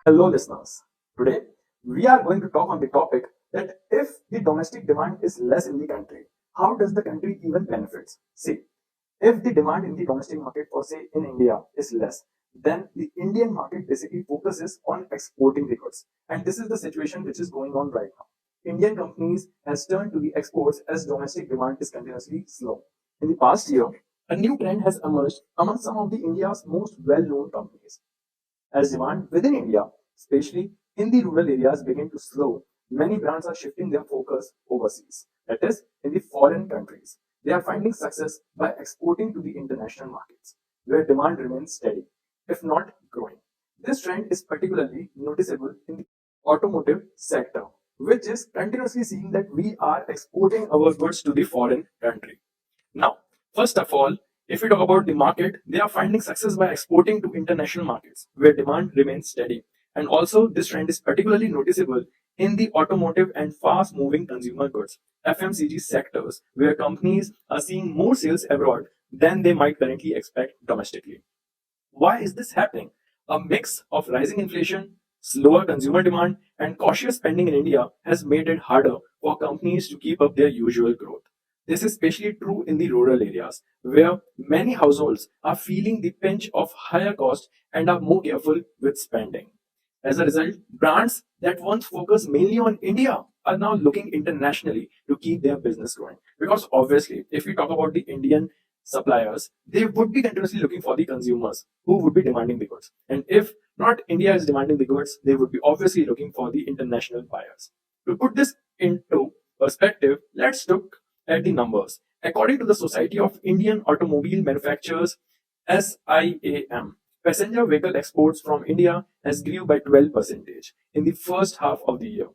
Hello, listeners. Today, we are going to talk on the topic that if the domestic demand is less in the country, how does the country even benefits? See, if the demand in the domestic market for say in India is less, then the Indian market basically focuses on exporting the goods. And this is the situation which is going on right now. Indian companies has turned to the exports as domestic demand is continuously slow. In the past year, a new trend has emerged among some of the India's most well-known companies. As demand within India, especially in the rural areas, begin to slow, many brands are shifting their focus overseas, that is, in the foreign countries. They are finding success by exporting to the international markets, where demand remains steady, if not growing. This trend is particularly noticeable in the automotive sector, which is continuously seeing that we are exporting our goods to the foreign country. Now, first of all, if we talk about the market, they are finding success by exporting to international markets where demand remains steady. And also, this trend is particularly noticeable in the automotive and fast moving consumer goods (FMCG) sectors, where companies are seeing more sales abroad than they might currently expect domestically. Why is this happening? A mix of rising inflation, slower consumer demand, and cautious spending in India has made it harder for companies to keep up their usual growth. This is especially true in the rural areas, where many households are feeling the pinch of higher costs and are more careful with spending. As a result, brands that once focused mainly on India are now looking internationally to keep their business growing. Because obviously, if we talk about the Indian suppliers, they would be continuously looking for the consumers who would be demanding the goods. And if not India is demanding the goods, they would be obviously looking for the international buyers. To put this into perspective, let's look at the numbers. According to the Society of Indian Automobile Manufacturers, SIAM, passenger vehicle exports from India has grew by 12% in the first half of the year,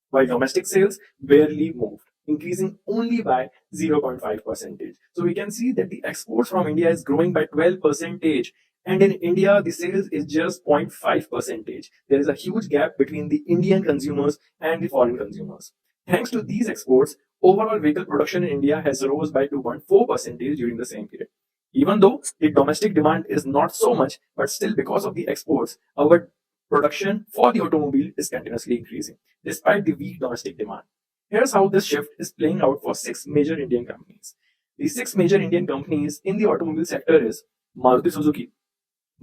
while domestic sales barely moved, increasing only by 0.5%. So we can see that the exports from India is growing by 12%, and in India, the sales is just 0.5%. There is a huge gap between the Indian consumers and the foreign consumers. Thanks to these exports, overall vehicle production in India has rose by 2.4% during the same period. Even though the domestic demand is not so much, but still because of the exports, our production for the automobile is continuously increasing despite the weak domestic demand. Here's how this shift is playing out for six major Indian companies. The six major Indian companies in the automobile sector is Maruti Suzuki,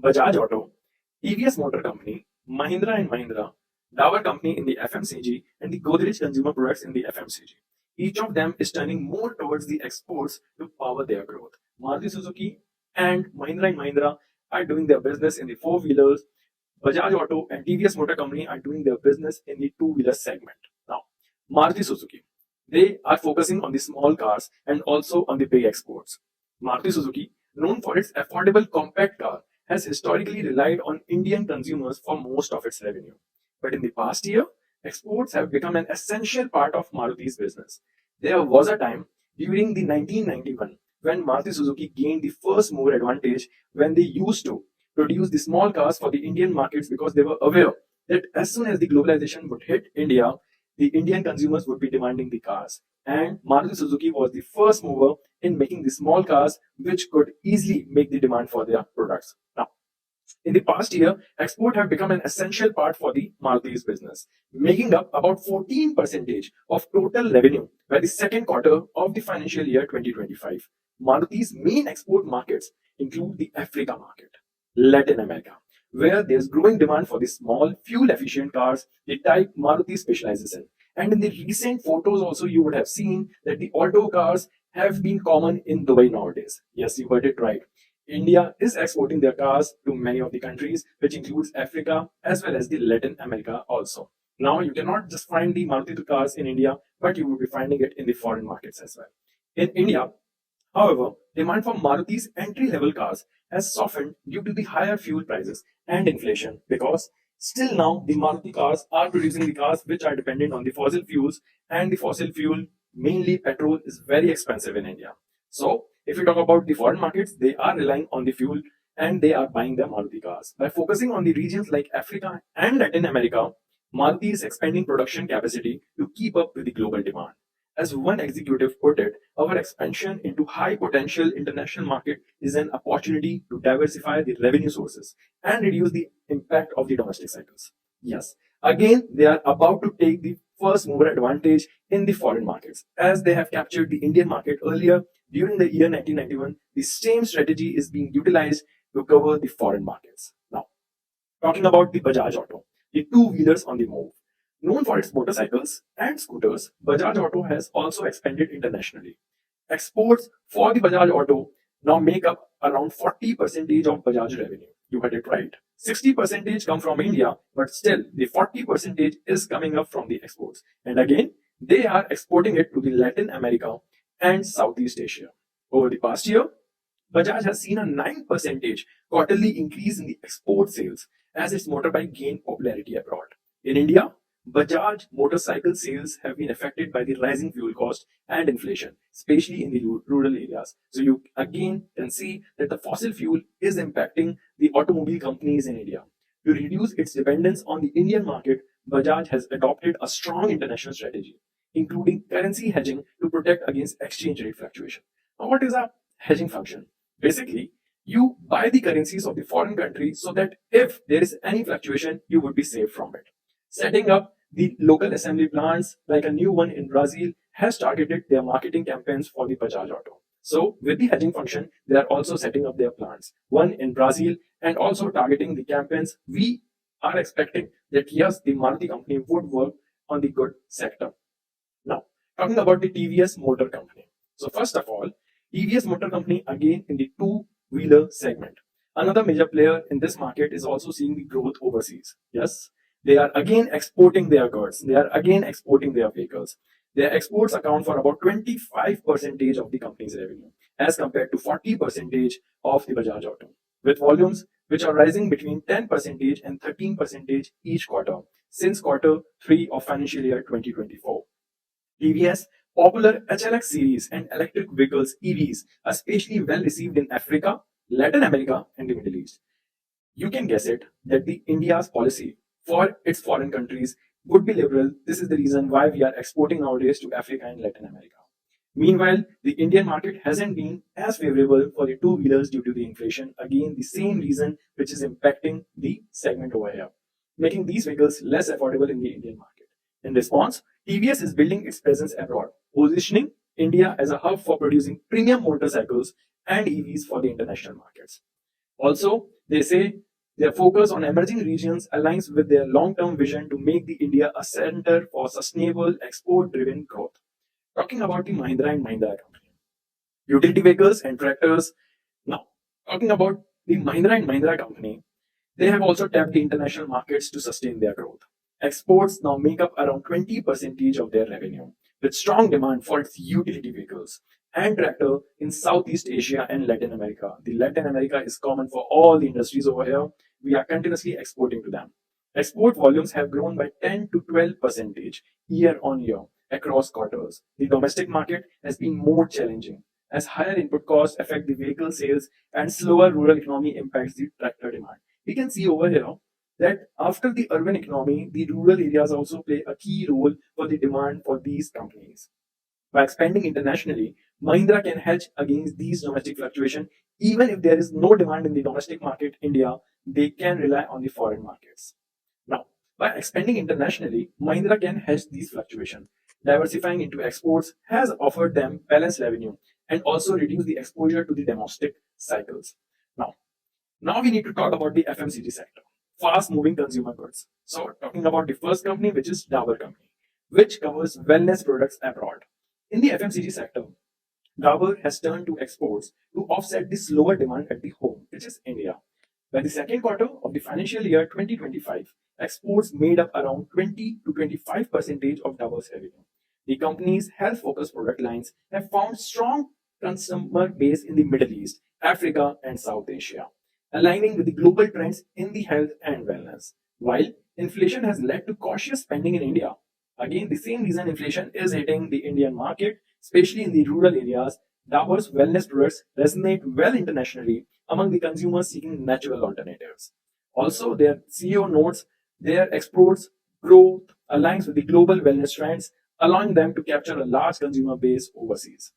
Bajaj Auto, TVS Motor Company, Mahindra and Mahindra, Dower Company in the FMCG, and the Godrej Consumer Products in the FMCG. Each of them is turning more towards the exports to power their growth. Maruti Suzuki and Mahindra are doing their business in the four wheelers. Bajaj Auto and TVS Motor Company are doing their business in the two-wheeler segment. Now, Maruti Suzuki, they are focusing on the small cars and also on the big exports. Maruti Suzuki, known for its affordable compact car, has historically relied on Indian consumers for most of its revenue. But in the past year, exports have become an essential part of Maruti's business. There was a time during the 1991 when Maruti Suzuki gained the first mover advantage when they used to produce the small cars for the Indian markets because they were aware that as soon as the globalization would hit India, the Indian consumers would be demanding the cars. And Maruti Suzuki was the first mover in making the small cars which could easily make the demand for their products. Now, in the past year, export have become an essential part for the Maruti's business, making up about 14% of total revenue by the second quarter of the financial year 2025. Maruti's main export markets include the Africa market, Latin America, where there's growing demand for the small, fuel-efficient cars, the type Maruti specializes in. And in the recent photos also, you would have seen that the auto cars have been common in Dubai nowadays. Yes, you heard it right. India is exporting their cars to many of the countries, which includes Africa as well as the Latin America also. Now, you cannot just find the Maruti cars in India, but you will be finding it in the foreign markets as well. In India, however, demand for Maruti's entry-level cars has softened due to the higher fuel prices and inflation because still now the Maruti cars are producing the cars which are dependent on the fossil fuels, and the fossil fuel, mainly petrol, is very expensive in India. So if you talk about the foreign markets, they are relying on the fuel and they are buying the Maruti cars. By focusing on the regions like Africa and Latin America, Maruti is expanding production capacity to keep up with the global demand. As one executive put it, our expansion into high potential international market is an opportunity to diversify the revenue sources and reduce the impact of the domestic cycles. Yes. Again, they are about to take the first mover advantage in the foreign markets. As they have captured the Indian market earlier during the year 1991, the same strategy is being utilized to cover the foreign markets. Now, talking about the Bajaj Auto, the two-wheelers on the move. Known for its motorcycles and scooters, Bajaj Auto has also expanded internationally. Exports for the Bajaj Auto now make up around 40% of Bajaj revenue. You heard it right. 60% come from India, but still the 40% is coming up from the exports. And again, they are exporting it to the Latin America and Southeast Asia. Over the past year, Bajaj has seen a 9% quarterly increase in the export sales as its motorbike gained popularity abroad. In India, Bajaj motorcycle sales have been affected by the rising fuel cost and inflation, especially in the rural areas. So you again can see that the fossil fuel is impacting the automobile companies in India. To reduce its dependence on the Indian market, Bajaj has adopted a strong international strategy, including currency hedging to protect against exchange rate fluctuation. Now, what is a hedging function? Basically, you buy the currencies of the foreign country so that if there is any fluctuation, you would be safe from it. Setting up the local assembly plants, like a new one in Brazil, has targeted their marketing campaigns for the Bajaj Auto. So, with the hedging function, they are also setting up their plants, one in Brazil, and also targeting the campaigns. We are expecting that yes, the Maruti company would work on the good sector. Now, talking about the TVS Motor Company. So, first of all, TVS Motor Company again in the two-wheeler segment. Another major player in this market is also seeing the growth overseas. Yes, they are again exporting their goods. They are again exporting their vehicles. Their exports account for about 25% of the company's revenue as compared to 40% of the Bajaj Auto, with volumes which are rising between 10% and 13% each quarter since quarter 3 of financial year 2024. TVS popular HLX series and electric vehicles EVs are especially well received in Africa, Latin America, and the Middle East. You can guess it that the India's policy for its foreign countries would be liberal. This is the reason why we are exporting nowadays to Africa and Latin America. Meanwhile, the Indian market hasn't been as favorable for the two wheelers due to the inflation. Again, the same reason which is impacting the segment over here, making these vehicles less affordable in the Indian market. In response, TVS is building its presence abroad, positioning India as a hub for producing premium motorcycles and EVs for the international markets. Also, they say their focus on emerging regions aligns with their long-term vision to make the India a center for sustainable export-driven growth. Talking about the Mahindra and Mahindra company, utility vehicles and tractors. Now, talking about the Mahindra and Mahindra company, they have also tapped the international markets to sustain their growth. Exports now make up around 20% of their revenue, with strong demand for its utility vehicles and tractor in Southeast Asia and Latin America. The Latin America is common for all the industries over here. We are continuously exporting to them. Export volumes have grown by 10 to 12% year on year across quarters. The domestic market has been more challenging as higher input costs affect the vehicle sales and slower rural economy impacts the tractor demand. We can see over here that after the urban economy, the rural areas also play a key role for the demand for these companies. By expanding internationally, Mahindra can hedge against these domestic fluctuations. Even if there is no demand in the domestic market, India, they can rely on the foreign markets. Now, by expanding internationally, Mahindra can hedge these fluctuations. Diversifying into exports has offered them balanced revenue and also reduce the exposure to the domestic cycles. Now, now we need to talk about the FMCG sector, fast moving consumer goods. So, talking about the first company, which is Dabur Company, which covers wellness products abroad. In the FMCG sector, Dabur has turned to exports to offset the slower demand at the home, which is India. By the second quarter of the financial year 2025, exports made up around 20 to 25% of Dabur's revenue. The company's health-focused product lines have found strong customer base in the Middle East, Africa, and South Asia, aligning with the global trends in the health and wellness. While inflation has led to cautious spending in India, again, the same reason inflation is hitting the Indian market, especially in the rural areas, Dabur's wellness products resonate well internationally among the consumers seeking natural alternatives. Also, their CEO notes their exports growth aligns with the global wellness trends, allowing them to capture a large consumer base overseas.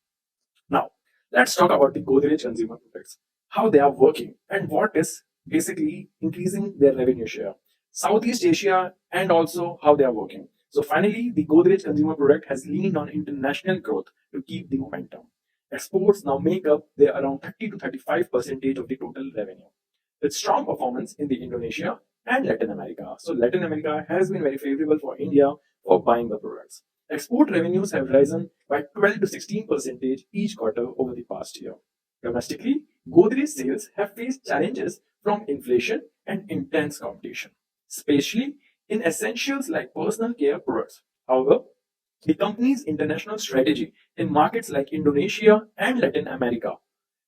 Now, let's talk about the Godrej consumer products, how they are working, and what is basically increasing their revenue share. Southeast Asia, and also how they are working. So finally, the Godrej consumer product has leaned on international growth to keep the momentum. Exports now make up their around 30 to 35% of the total revenue, with strong performance in the Indonesia and Latin America. So Latin America has been very favorable for India for buying the products. Export revenues have risen by 12 to 16% each quarter over the past year. Domestically, Godrej sales have faced challenges from inflation and intense competition, especially in essentials like personal care products. However, the company's international strategy in markets like Indonesia and Latin America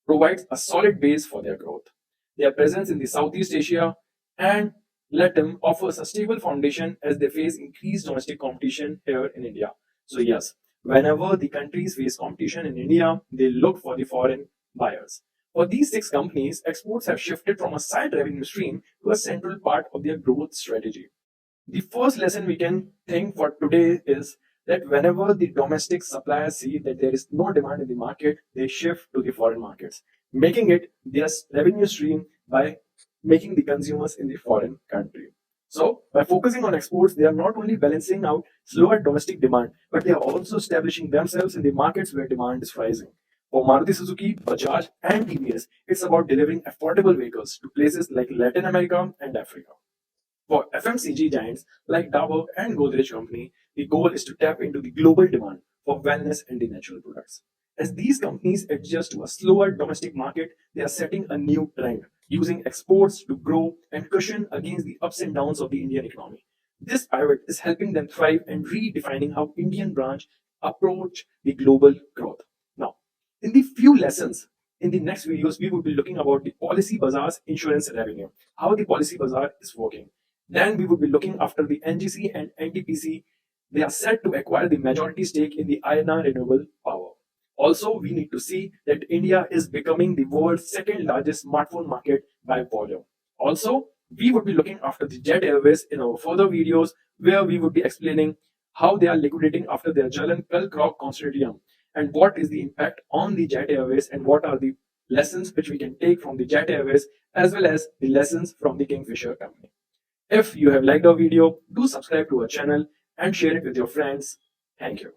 provides a solid base for their growth. Their presence in the Southeast Asia and Latin offers a stable foundation as they face increased domestic competition here in India. So, yes, whenever the countries face competition in India, they look for the foreign buyers. For these six companies, exports have shifted from a side revenue stream to a central part of their growth strategy. The first lesson we can think for today is that whenever the domestic suppliers see that there is no demand in the market, they shift to the foreign markets, making it their revenue stream by making the consumers in the foreign country. So, by focusing on exports, they are not only balancing out slower domestic demand, but they are also establishing themselves in the markets where demand is rising. For Maruti Suzuki, Bajaj, and TVS, it's about delivering affordable vehicles to places like Latin America and Africa. For FMCG giants like Dabur and Godrej Company, the goal is to tap into the global demand for wellness and the natural products. As these companies adjust to a slower domestic market, they are setting a new trend, using exports to grow and cushion against the ups and downs of the Indian economy. This pivot is helping them thrive and redefining how Indian branch approach the global growth. Now, in the few lessons in the next videos, we will be looking about the Policy Bazaar's insurance revenue, how the Policy Bazaar is working. Then we would be looking after the NGC and NTPC. They are set to acquire the majority stake in the INR renewable power. Also, we need to see that India is becoming the world's second largest smartphone market by volume. Also, we would be looking after the Jet Airways in our further videos where we would be explaining how they are liquidating after their Jalan Kalkrok consortium and what is the impact on the Jet Airways and what are the lessons which we can take from the Jet Airways as well as the lessons from the Kingfisher company. If you have liked our video, do subscribe to our channel and share it with your friends. Thank you.